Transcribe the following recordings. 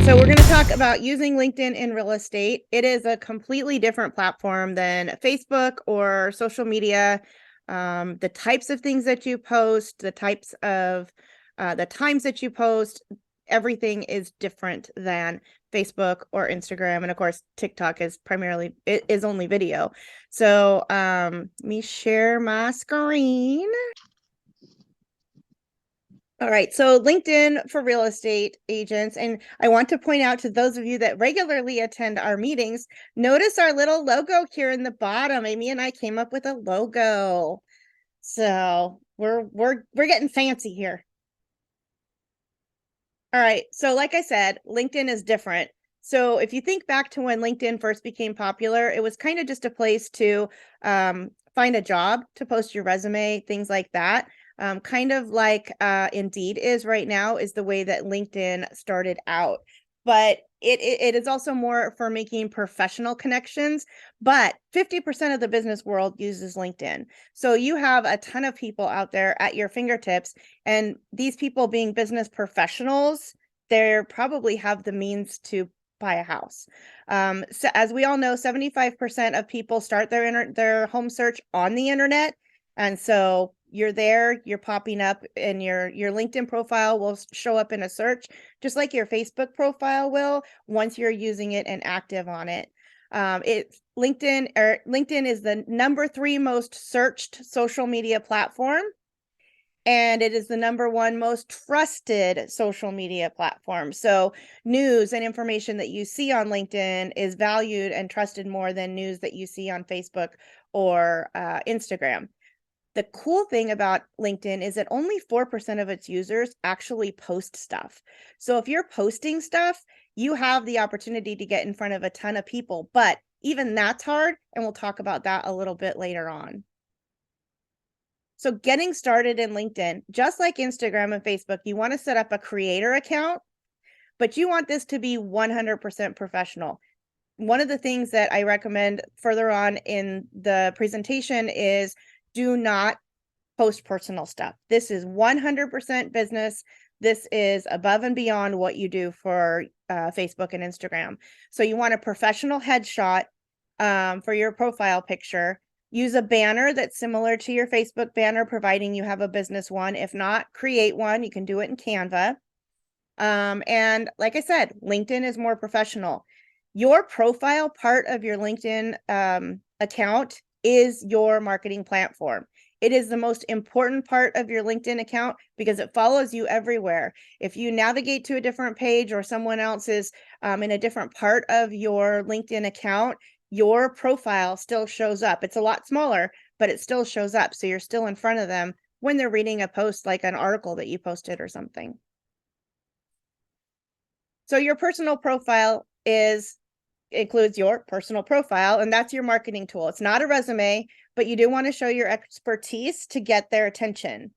So we're going to talk about using LinkedIn in real estate. It is a completely different platform than Facebook or social media. The types of things that you post, the types of the times that you post, everything is different than Facebook or Instagram. And of course, TikTok is only video. So let me share my screen. All right, so LinkedIn for real estate agents. And I want to point out to those of you that regularly attend our meetings, notice our little logo here in the bottom. Amy and I came up with a logo. So we're getting fancy here. All right, so like I said, LinkedIn is different. So if you think back to when LinkedIn first became popular, it was kind of just a place to find a job, to post your resume, things like that. Kind of like Indeed is right now, is the way that LinkedIn started out. But it is also more for making professional connections. But 50% of the business world uses LinkedIn. So you have a ton of people out there at your fingertips. And these people being business professionals, they probably have the means to buy a house. So as we all know, 75% of people start their home search on the internet. And so you're there, you're popping up, and your LinkedIn profile will show up in a search, just like your Facebook profile will, once you're using it and active on it. LinkedIn is the number 3 most searched social media platform. And it is the number 1 most trusted social media platform. So news and information that you see on LinkedIn is valued and trusted more than news that you see on Facebook or Instagram. The cool thing about LinkedIn is that only 4% of its users actually post stuff. So if you're posting stuff, you have the opportunity to get in front of a ton of people, but even that's hard, and we'll talk about that a little bit later on. So getting started in LinkedIn, just like Instagram and Facebook, you want to set up a creator account, but you want this to be 100% professional. One of the things that I recommend further on in the presentation is do not post personal stuff. This is 100% business. This is above and beyond what you do for Facebook and Instagram. So you want a professional headshot for your profile picture. Use a banner that's similar to your Facebook banner, providing you have a business one. If not, create one. You can do it in Canva. And like I said, LinkedIn is more professional. Your profile part of your LinkedIn account is your marketing platform. It is the most important part of your LinkedIn account because it follows you everywhere. If you navigate to a different page or someone else is in a different part of your LinkedIn account, your profile still shows up. It's a lot smaller, but it still shows up. So you're still in front of them when they're reading a post, like an article that you posted or something. So your personal profile includes your personal profile, and that's your marketing tool. It's not a resume, but you do want to show your expertise to get their attention.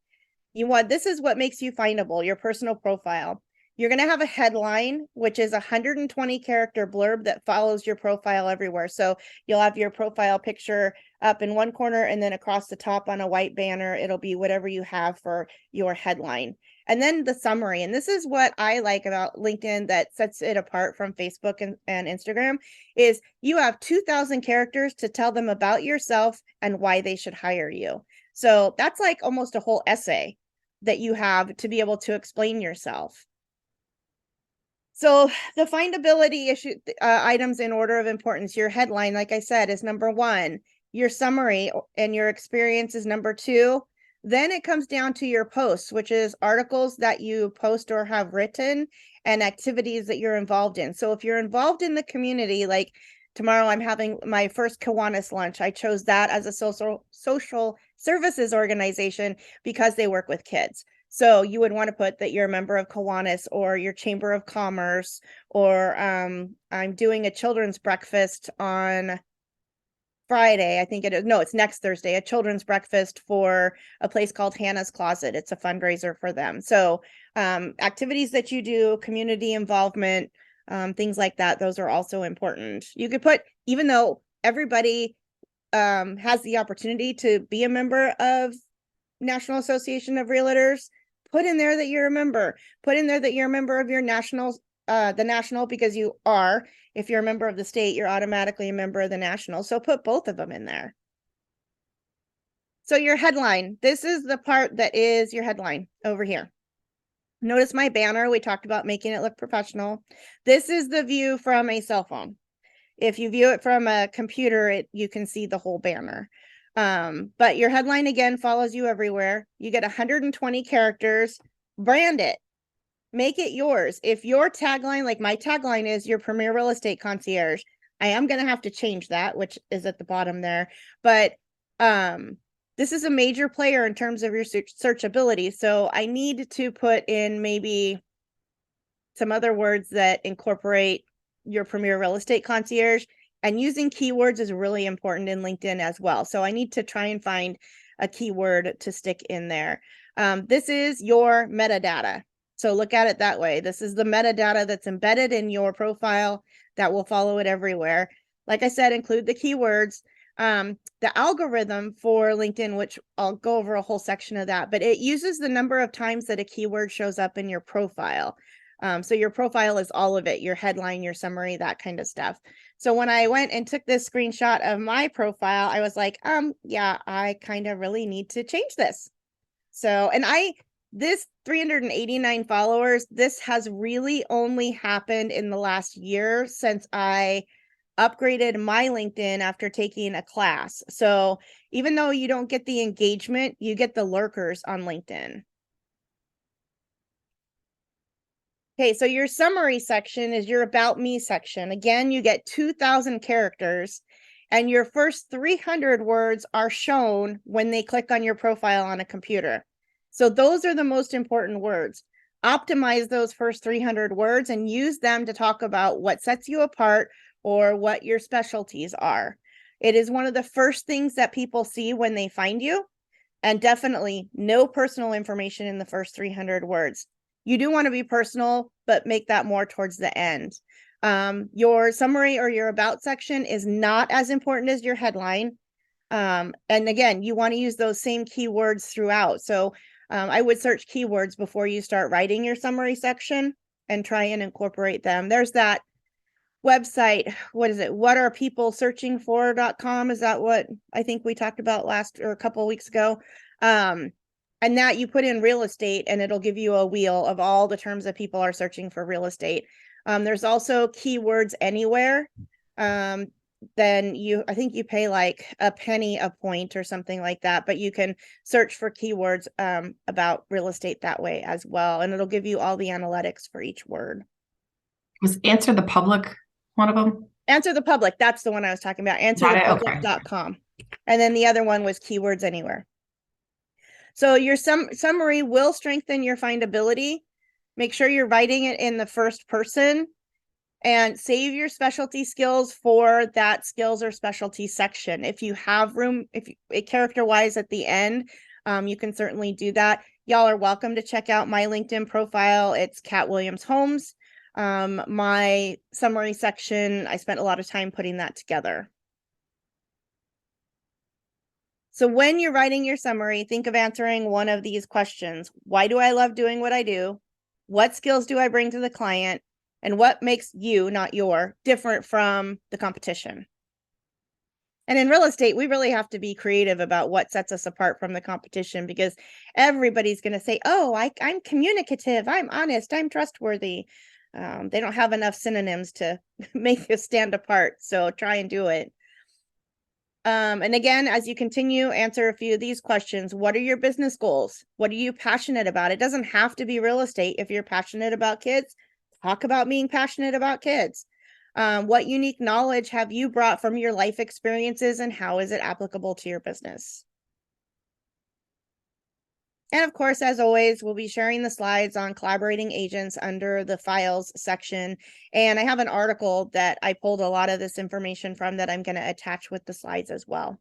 This is what makes you findable, your personal profile. You're going to have a headline, which is a 120 character blurb that follows your profile everywhere. So you'll have your profile picture up in one corner, and then across the top on a white banner, it'll be whatever you have for your headline. And then the summary. And this is what I like about LinkedIn that sets it apart from Facebook and Instagram is you have 2,000 characters to tell them about yourself and why they should hire you. So that's like almost a whole essay that you have to be able to explain yourself. So the findability items in order of importance, your headline, like I said, is number 1. Your summary and your experience is number 2. Then it comes down to your posts, which is articles that you post or have written and activities that you're involved in. So if you're involved in the community, like tomorrow I'm having my first Kiwanis lunch. I chose that as a social services organization because they work with kids. So you would want to put that you're a member of Kiwanis or your Chamber of Commerce, or I'm doing a children's breakfast on Friday. I think it's next Thursday, a children's breakfast for a place called Hannah's Closet. It's a fundraiser for them. So activities that you do, community involvement, things like that, those are also important. You could put, even though everybody has the opportunity to be a member of National Association of Realtors, put in there that you're a member. Put in there that you're a member of your national the national because you are. If you're a member of the state, you're automatically a member of the national. So put both of them in there. So your headline, this is the part that is your headline over here. Notice my banner. We talked about making it look professional. This is the view from a cell phone. If you view it from a computer, you can see the whole banner. But your headline, again, follows you everywhere. You get 120 characters. Brand it. Make it yours. If your tagline, like my tagline is your premier real estate concierge, I am going to have to change that, which is at the bottom there. But this is a major player in terms of your searchability. So I need to put in maybe some other words that incorporate your premier real estate concierge, and using keywords is really important in LinkedIn as well. So I need to try and find a keyword to stick in there. This is your metadata. So look at it that way. This is the metadata that's embedded in your profile that will follow it everywhere. Like I said, include the keywords. The algorithm for LinkedIn, which I'll go over a whole section of that, but it uses the number of times that a keyword shows up in your profile. So your profile is all of it, your headline, your summary, that kind of stuff. So when I went and took this screenshot of my profile, I was like, yeah, I kind of really need to change this. So, and this 389 followers, this has really only happened in the last year since I upgraded my LinkedIn after taking a class. So even though you don't get the engagement, you get the lurkers on LinkedIn. Okay, so your summary section is your about me section. Again, you get 2,000 characters, and your first 300 words are shown when they click on your profile on a computer. So those are the most important words. Optimize those first 300 words and use them to talk about what sets you apart or what your specialties are. It is one of the first things that people see when they find you, and definitely no personal information in the first 300 words. You do want to be personal, but make that more towards the end. Your summary or your about section is not as important as your headline. And again, you want to use those same keywords throughout. So I would search keywords before you start writing your summary section and try and incorporate them. There's that website. What is it? whatarepeoplesearchingfor.com. Is that what I think we talked about last or a couple of weeks ago? And that you put in real estate and it'll give you a wheel of all the terms that people are searching for real estate. There's also Keywords Anywhere. Then I think you pay like a penny a point or something like that, but you can search for keywords about real estate that way as well. And it'll give you all the analytics for each word. Was Answer the Public one of them? Answer the Public. That's the one I was talking about. Answerthepublic.com. Okay. And then the other one was Keywords Anywhere. So your summary will strengthen your findability. Make sure you're writing it in the first person and save your specialty skills for that skills or specialty section. If you have room, character-wise at the end, you can certainly do that. Y'all are welcome to check out my LinkedIn profile. It's KatWilliamsHomes. My summary section, I spent a lot of time putting that together. So when you're writing your summary, think of answering one of these questions. Why do I love doing what I do? What skills do I bring to the client? And what makes you, not your, different from the competition? And in real estate, we really have to be creative about what sets us apart from the competition, because everybody's going to say, oh, I'm communicative, I'm honest, I'm trustworthy. They don't have enough synonyms to make you stand apart. So try and do it. And again, as you continue, answer a few of these questions. What are your business goals? What are you passionate about? It doesn't have to be real estate. If you're passionate about kids, talk about being passionate about kids. What unique knowledge have you brought from your life experiences, and how is it applicable to your business? And of course, as always, we'll be sharing the slides on collaborating agents under the files section. And I have an article that I pulled a lot of this information from that I'm going to attach with the slides as well.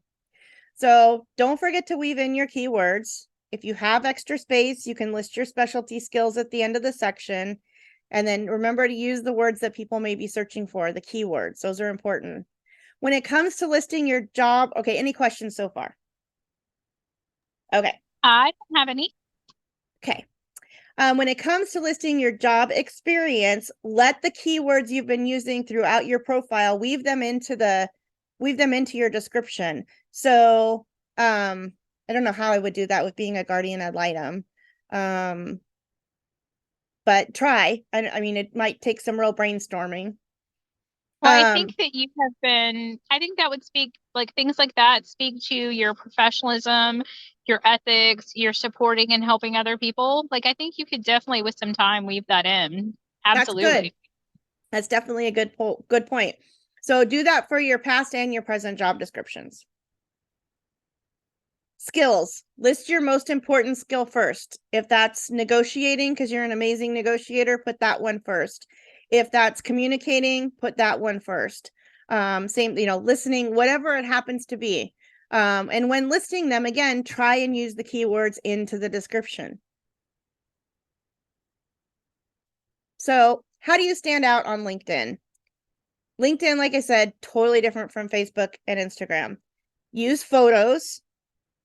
So don't forget to weave in your keywords. If you have extra space, you can list your specialty skills at the end of the section. And then remember to use the words that people may be searching for, the keywords. Those are important. When it comes to listing your job, okay, any questions so far? Okay. I don't have any. Okay. When it comes to listing your job experience, let the keywords you've been using throughout your profile, weave them into your description. So, I don't know how I would do that with being a guardian ad litem. But try. I mean, it might take some real brainstorming. Well, I think that you have been, I think that would speak, like things like that speak to your professionalism, your ethics, your supporting and helping other people. Like, I think you could definitely, with some time, weave that in. That's good. Absolutely. That's definitely a good point. So do that for your past and your present job descriptions. Skills. List your most important skill first. If that's negotiating, because you're an amazing negotiator, put that one first. If that's communicating, put that one first. Same, listening, whatever it happens to be. And when listing them, again, try and use the keywords into the description. So how do you stand out on LinkedIn? LinkedIn, like I said, totally different from Facebook and Instagram. Use photos,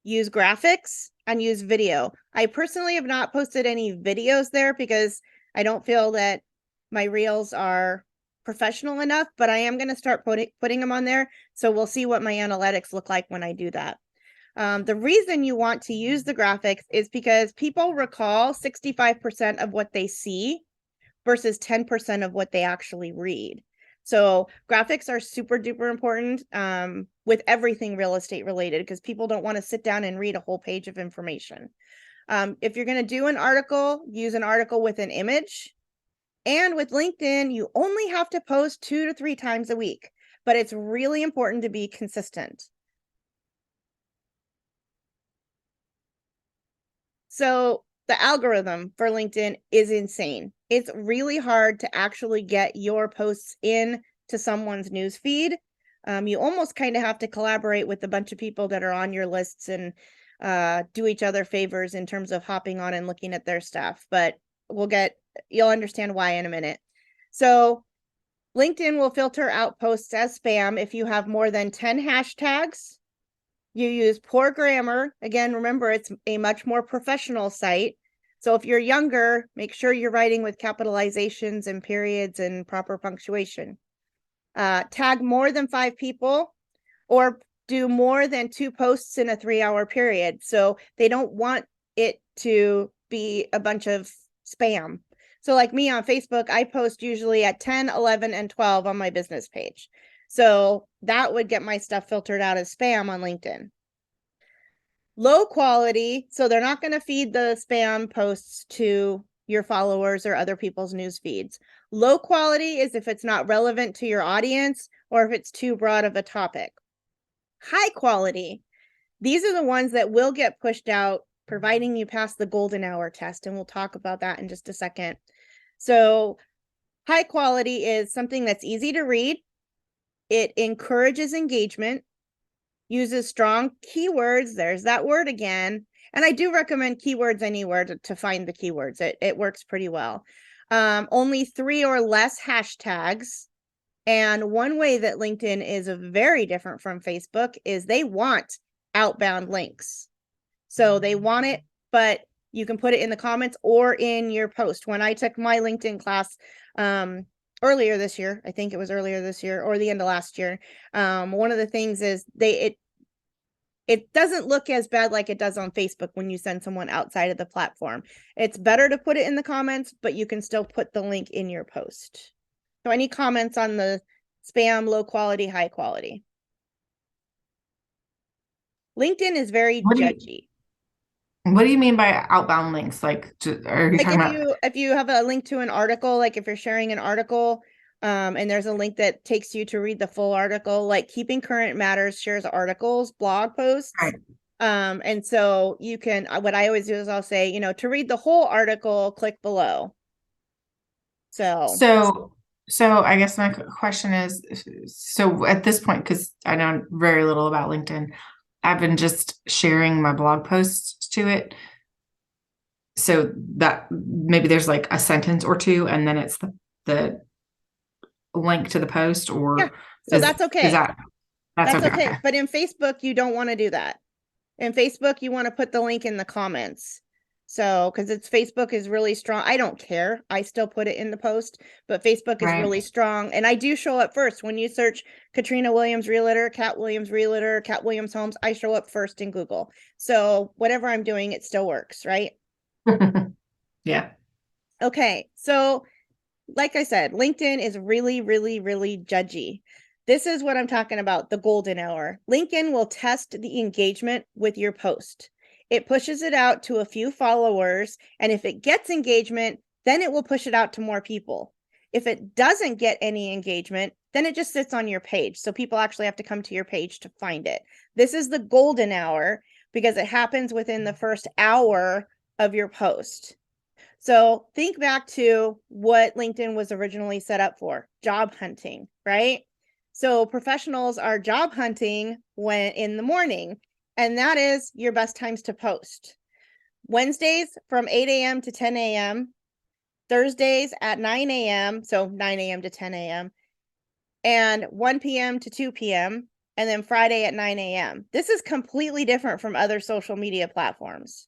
use graphics, and use video. I personally have not posted any videos there because I don't feel that my reels are professional enough, but I am going to start putting them on there. So we'll see what my analytics look like when I do that. The reason you want to use the graphics is because people recall 65% of what they see versus 10% of what they actually read. So graphics are super duper important with everything real estate related, because people don't want to sit down and read a whole page of information. If you're going to do an article, use an article with an image. And with LinkedIn, you only have to post 2 to 3 times a week, but it's really important to be consistent. So the algorithm for LinkedIn is insane. It's really hard to actually get your posts in to someone's news feed. You almost kind of have to collaborate with a bunch of people that are on your lists and do each other favors in terms of hopping on and looking at their stuff. But you'll understand why in a minute. So LinkedIn will filter out posts as spam if you have more than 10 hashtags. You use poor grammar. Again, remember, it's a much more professional site. So if you're younger, make sure you're writing with capitalizations and periods and proper punctuation. Tag more than 5 people, or do more than 2 posts in a 3-hour period. So they don't want it to be a bunch of spam. So like me on Facebook, I post usually at 10, 11, and 12 on my business page. So that would get my stuff filtered out as spam on LinkedIn. Low quality, so they're not going to feed the spam posts to your followers or other people's news feeds. Low quality is if it's not relevant to your audience or if it's too broad of a topic. High quality, these are the ones that will get pushed out, providing you pass the golden hour test, and we'll talk about that in just a second. So high quality is something that's easy to read. It encourages engagement, uses strong keywords. There's that word again. And I do recommend keywords anywhere to find the keywords. It works pretty well. Only 3 or less hashtags. And one way that LinkedIn is very different from Facebook is they want outbound links. So they want it, but you can put it in the comments or in your post. When I took my LinkedIn class earlier this year, I think it was earlier this year or the end of last year, one of the things is it doesn't look as bad like it does on Facebook when you send someone outside of the platform. It's better to put it in the comments, but you can still put the link in your post. So any comments on the spam, low quality, high quality? LinkedIn is very judgy. What do you mean by outbound links? Like, are you talking about? If you have a link to an article, like if you're sharing an article, and there's a link that takes you to read the full article, like Keeping Current Matters shares articles, blog posts. Right. And so you can, what I always do is I'll say, to read the whole article, click below. So I guess my question is, so at this point, because I know very little about LinkedIn, I've been just sharing my blog posts to it. So that maybe there's like a sentence or two, and then it's the link to the post, or yeah, so that's okay. That's okay. But in Facebook, you don't want to do that. In Facebook, you want to put the link in the comments. So, because Facebook is really strong. I don't care. I still put it in the post, but Facebook is really strong. And I do show up first. When you search Katrina Williams Realtor, Kat Williams Realtor, Kat Williams Homes, I show up first in Google. So whatever I'm doing, it still works, right? Yeah. Okay. So like I said, LinkedIn is really, really, really judgy. This is what I'm talking about, the golden hour. LinkedIn will test the engagement with your post. It pushes it out to a few followers, and if it gets engagement, then it will push it out to more people. If it doesn't get any engagement, then it just sits on your page. So people actually have to come to your page to find it. This is the golden hour because it happens within the first hour of your post. So think back to what LinkedIn was originally set up for, job hunting, right? So professionals are job hunting when in the morning, and that is your best times to post. Wednesdays from 8 a.m. to 10 a.m., Thursdays at 9 a.m., so 9 a.m. to 10 a.m., and 1 p.m. to 2 p.m., and then Friday at 9 a.m. This is completely different from other social media platforms.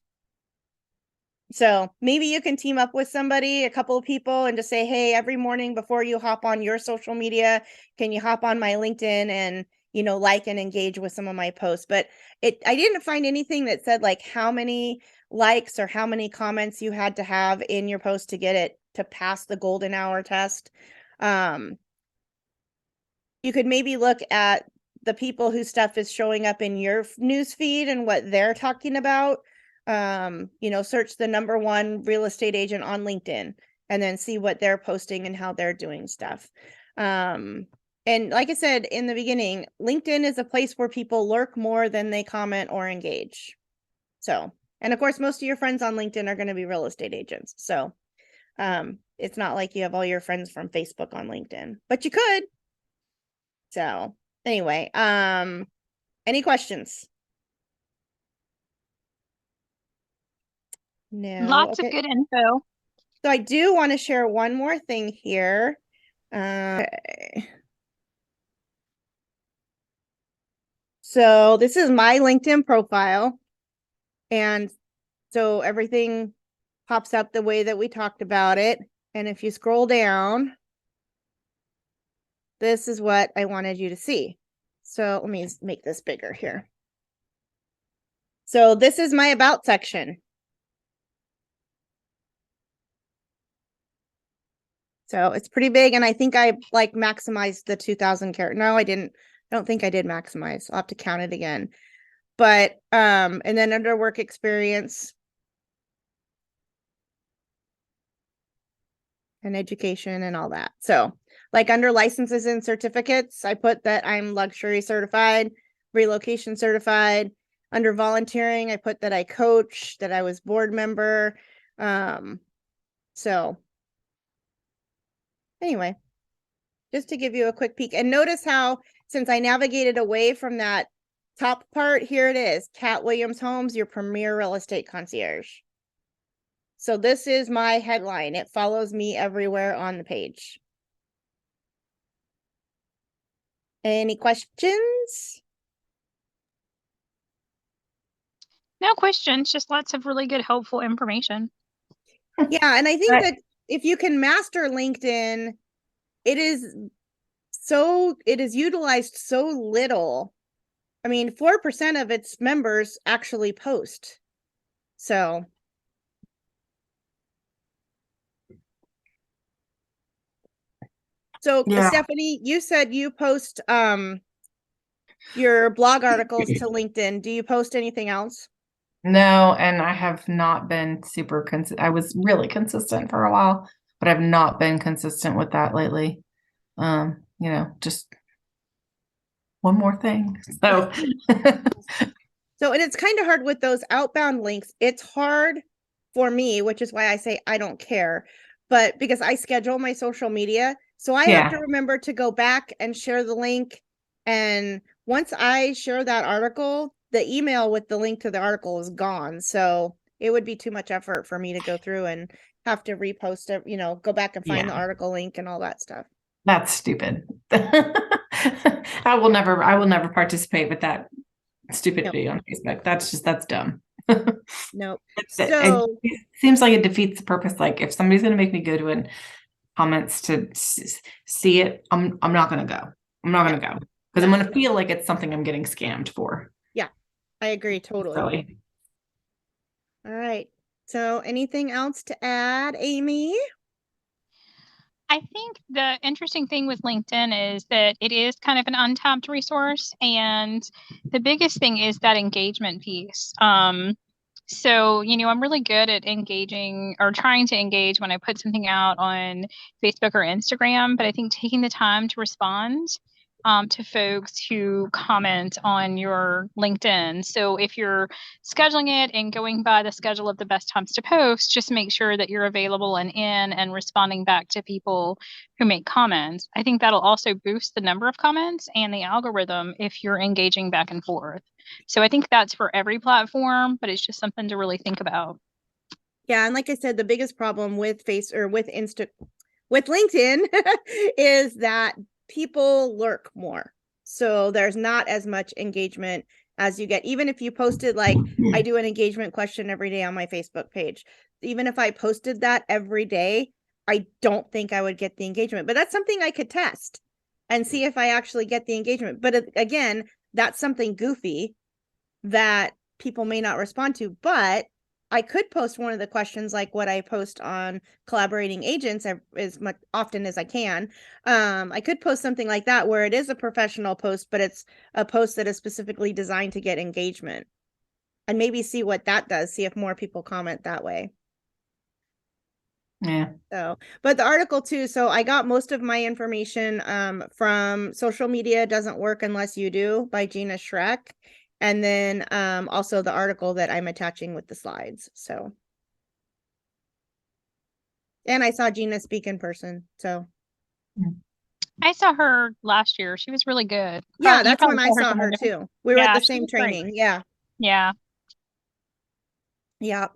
So maybe you can team up with somebody, a couple of people, and just say, hey, every morning before you hop on your social media, can you hop on my LinkedIn and, like and engage with some of my posts? But I didn't find anything that said like how many likes or how many comments you had to have in your post to get it to pass the golden hour test. You could maybe look at the people whose stuff is showing up in your news feed and what they're talking about. Search the number one real estate agent on LinkedIn and then see what they're posting and how they're doing stuff. And like I said in the beginning, LinkedIn is a place where people lurk more than they comment or engage. So, and of course, most of your friends on LinkedIn are going to be real estate agents. So, it's not like you have all your friends from Facebook on LinkedIn, but you could. So anyway, any questions? No. Lots of good info. So I do want to share one more thing here. So this is my LinkedIn profile. And so everything pops up the way that we talked about it. And if you scroll down, this is what I wanted you to see. So let me make this bigger here. So this is my about section. So it's pretty big, and I think I like maximized the 2000 character. No, I didn't. I don't think I did maximize. I'll have to count it again. But and then under work experience and education and all that. So like under licenses and certificates, I put that I'm luxury certified, relocation certified. Under volunteering, I put that I coach, that I was board member. So anyway, just to give you a quick peek, and notice how since I navigated away from that top part, here it is, Kat Williams Homes, your premier real estate concierge. So this is my headline. It follows me everywhere on the page. Any questions? No questions, just lots of really good, helpful information. Yeah, and I think that if you can master LinkedIn, it is utilized so little. I mean, 4% of its members actually post. So yeah. Stephanie, you said you post your blog articles to LinkedIn. Do you post anything else? No, and I have not been super consistent. I was really consistent for a while, but I've not been consistent with that lately. Just one more thing. So So, and it's kind of hard with those outbound links. It's hard for me, which is why I say I don't care, but because I schedule my social media, so I have to remember to go back and share the link. And once I share that article, the email with the link to the article is gone. So it would be too much effort for me to go through and have to repost it, go back and find the article link and all that stuff. That's stupid. I will never participate with that stupidity on Facebook. That's dumb. Nope. It seems like it defeats the purpose. Like if somebody's going to make me go to an comments to see it, I'm not going to go. I'm not going to go because I'm going to feel like it's something I'm getting scammed for. Yeah, I agree totally. Silly. All right. So anything else to add, Amy? I think the interesting thing with LinkedIn is that it is kind of an untapped resource. And the biggest thing is that engagement piece. So, I'm really good at engaging or trying to engage when I put something out on Facebook or Instagram, but I think taking the time to respond to folks who comment on your LinkedIn. So if you're scheduling it and going by the schedule of the best times to post, just make sure that you're available and in and responding back to people who make comments. I think that'll also boost the number of comments and the algorithm if you're engaging back and forth. So I think that's for every platform, but it's just something to really think about. Yeah, and like I said, the biggest problem with with LinkedIn is that people lurk more. So there's not as much engagement as you get. Even if you posted, like I do an engagement question every day on my Facebook page. Even if I posted that every day, I don't think I would get the engagement. But that's something I could test and see if I actually get the engagement. But again, that's something goofy that people may not respond to. But I could post one of the questions like what I post on collaborating agents as much often as I can. I could post something like that where it is a professional post, but it's a post that is specifically designed to get engagement, and maybe see what that does, see if more people comment that way. Yeah. So, but the article too, so I got most of my information from Social Media Doesn't Work Unless You Do by Gina Schreck. And then also the article that I'm attaching with the slides. So, and I saw Gina speak in person. So I saw her last year. She was really good. Yeah, that's when I saw her too. We were at the same training. Great. Yeah. Yeah. Yeah.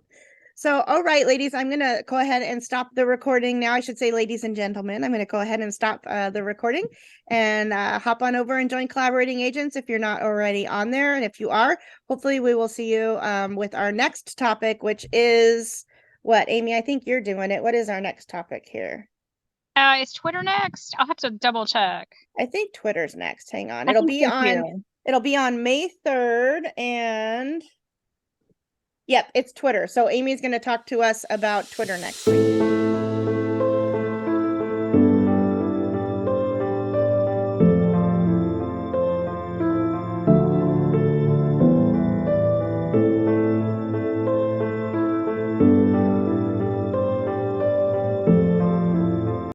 So, all right, ladies, I'm going to go ahead and stop the recording now. I should say, ladies and gentlemen, I'm going to go ahead and stop the recording and hop on over and join Collaborating Agents if you're not already on there. And if you are, hopefully we will see you with our next topic, which is what, Amy, I think you're doing it. What is our next topic here? Is Twitter next? I'll have to double check. I think Twitter's next. Hang on. It'll be on May 3rd and yep, it's Twitter. So Amy's going to talk to us about Twitter next week.